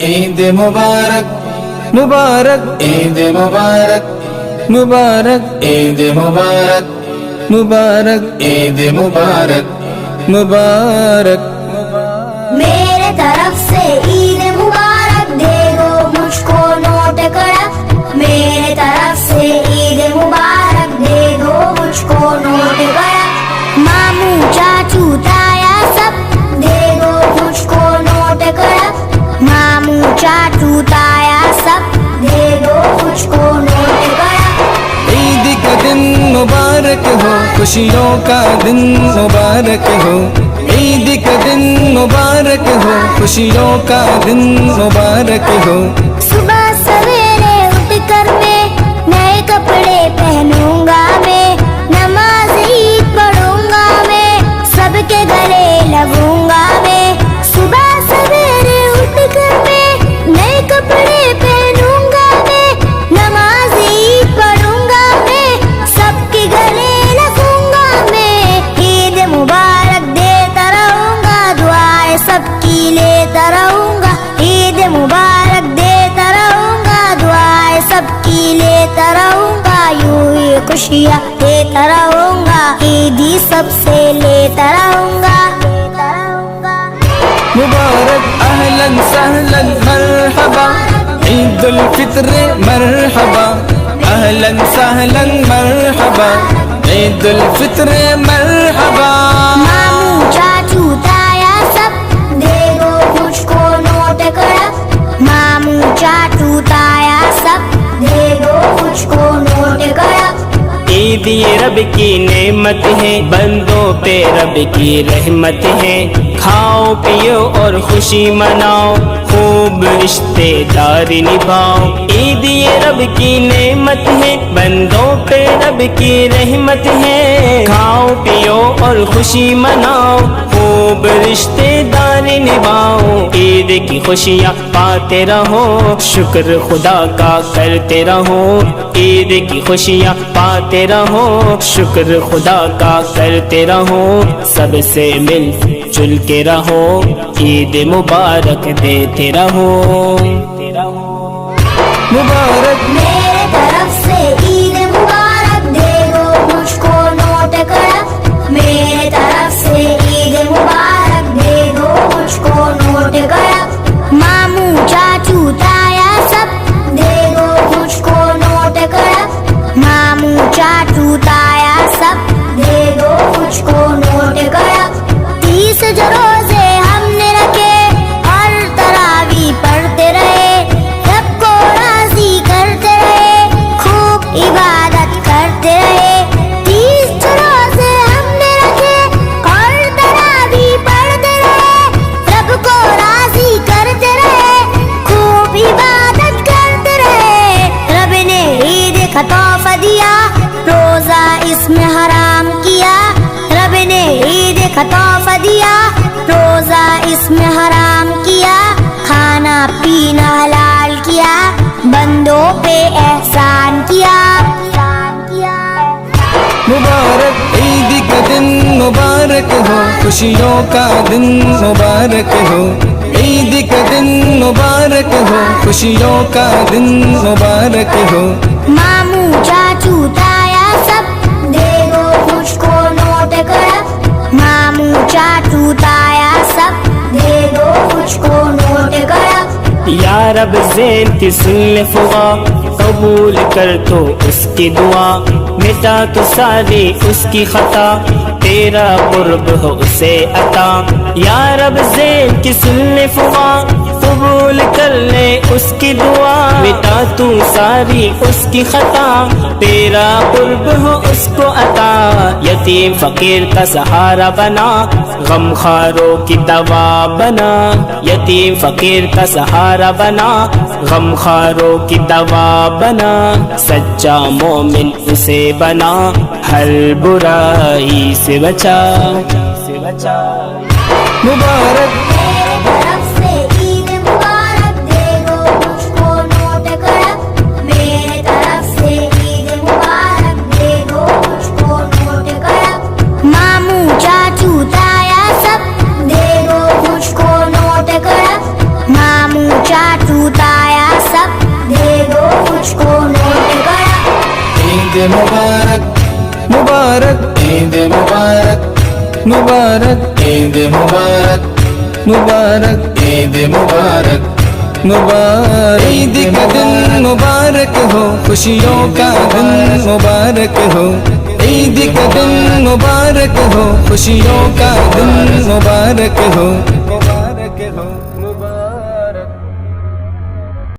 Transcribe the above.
عید مبارک مبارک عید مبارک مبارک عید مبارک مبارک عید مبارک مبارک میرے طرف سے عید مبارک دے دو مجھ کو نوٹ کڑک میرے طرف سے عید مبارک دے دو مجھ کو نوٹ کڑک ماموں چاچو تایا سب دے دو مجھ کو نوٹ کڑک ماموں چاچو تایا سب دے دو مجھ کو نوٹ کڑک عید کا دن مبارک ہو خوشیوں کا دن مبارک ہو عید کا دن مبارک ہو خوشیوں کا دن مبارک ہو صبح سویرے اٹھ کر میں نئے کپڑے پہنوں گا میں نماز عید پڑھوں گا میں سب کے گلے لگوں گا میں صبح سویرے اٹھ کر میں نئے کپڑے پہنوں گا میں نماز عید پڑھوں گا میں سب کے گلے لگوں گا میں عید مبارک دیتا رہوں گا دعائیں سب کی لیتا رہوں گا عید مبارک دیتا رہوں گا دعائیں سب کی لیتا رہوں گا یوں ہی خوشیاں دیتا رہوں گا عیدی سب سے لیتا رہوں گا مبارک اہلاً سہلاً مرحبا عید الفطر مرحبا اہلاً سہلاً مرحبا عید الفطر مرحبا ماموں چاچو تایا سب دے دو مجھ کو نوٹ کڑک ماموں چاچو تایا سب دے دو مجھ کو نوٹ کڑک عید یہ رب کی نعمت ہے بندوں پہ رب کی رحمت ہے کھاؤ پیو اور خوشی مناؤ خوب رشتے داری نبھاؤ عید یہ رب کی نعمت ہے بندوں پہ رب کی رحمت ہے کھاؤ پیو اور خوشی مناؤ خوب رشتے داری نبھاؤ عید کی خوشیاں پاتے رہو شکر خدا کا کرتے رہو عید کی خوشیاں پاتے رہو شکر خدا کا کرتے رہو سب سے مل جل کے رہو عید مبارک دیتے رہو مبارک میرے طرف سے عید مبارک دے دو مجھ کو نوٹ کڑک میرے طرف سے عید مبارک دے دو مجھ کو نوٹ کڑک ماموں چاچو تایا سب دے دو مجھ کو نوٹ کڑک ماموں چاچو تایا سب دے دو مجھ کو نوٹ کڑک 30 جو روزے ہم نے رکھے اور تراویح پڑھتے رہے رب کو راضی کرتے رہے خوب عبادت کرتے رہے 30 جو روزے ہم نے رکھے اور تراویح پڑھتے رہے رب کو راضی کرتے رہے خوب عبادت کرتے رہے رب نے عید کا تحفہ دیا روزہ اس میں حرام کیا رب نے عید کا تحفہ دیا روزہ اس میں حرام کیا کھانا پینا حلال کیا بندوں پہ احسان کیا مبارک عید کا دن مبارک ہو خوشیوں کا دن مبارک ہو عید کا دن مبارک ہو خوشیوں کا دن مبارک ہو ماموں چاچو تایا سب دے دو مجھ کو نوٹ کڑک ماموں چاچو تایا سب دے دو مجھ کو نوٹ کڑک یا رب زین کی سن لے فغا قبول کر تو اس کی دعا مٹا تو ساری اس کی خطا تیرا قرب ہو اسے عطا یا رب زین کی سن لے فغا قبول کر لے اس کی دعا مٹا تو ساری اس کی خطا تیرا قرب ہو اس کو عطا یتیم فقیر کا سہارا بنا غم خاروں کی دوا بنا یتیم فقیر کا سہارا بنا غم خاروں کی دوا بنا سچا مومن اسے بنا ہر برائی سے بچا مبارک میرے طرف سے عید مبارک دے دو مجھ کو نوٹ کڑک میرے طرف سے عید مبارک دے دو مجھ کو نوٹ کڑک ماموں چاچو تایا سب دے دو مجھ کو نوٹ کڑک ماموں چاچو عید مبارک مبارک عید مبارک مبارک عید مبارک مبارک عید مبارک مبارک عید کا دن مبارک ہو خوشیوں کا دن مبارک ہو عید کا دن مبارک ہو خوشیوں کا دن مبارک ہو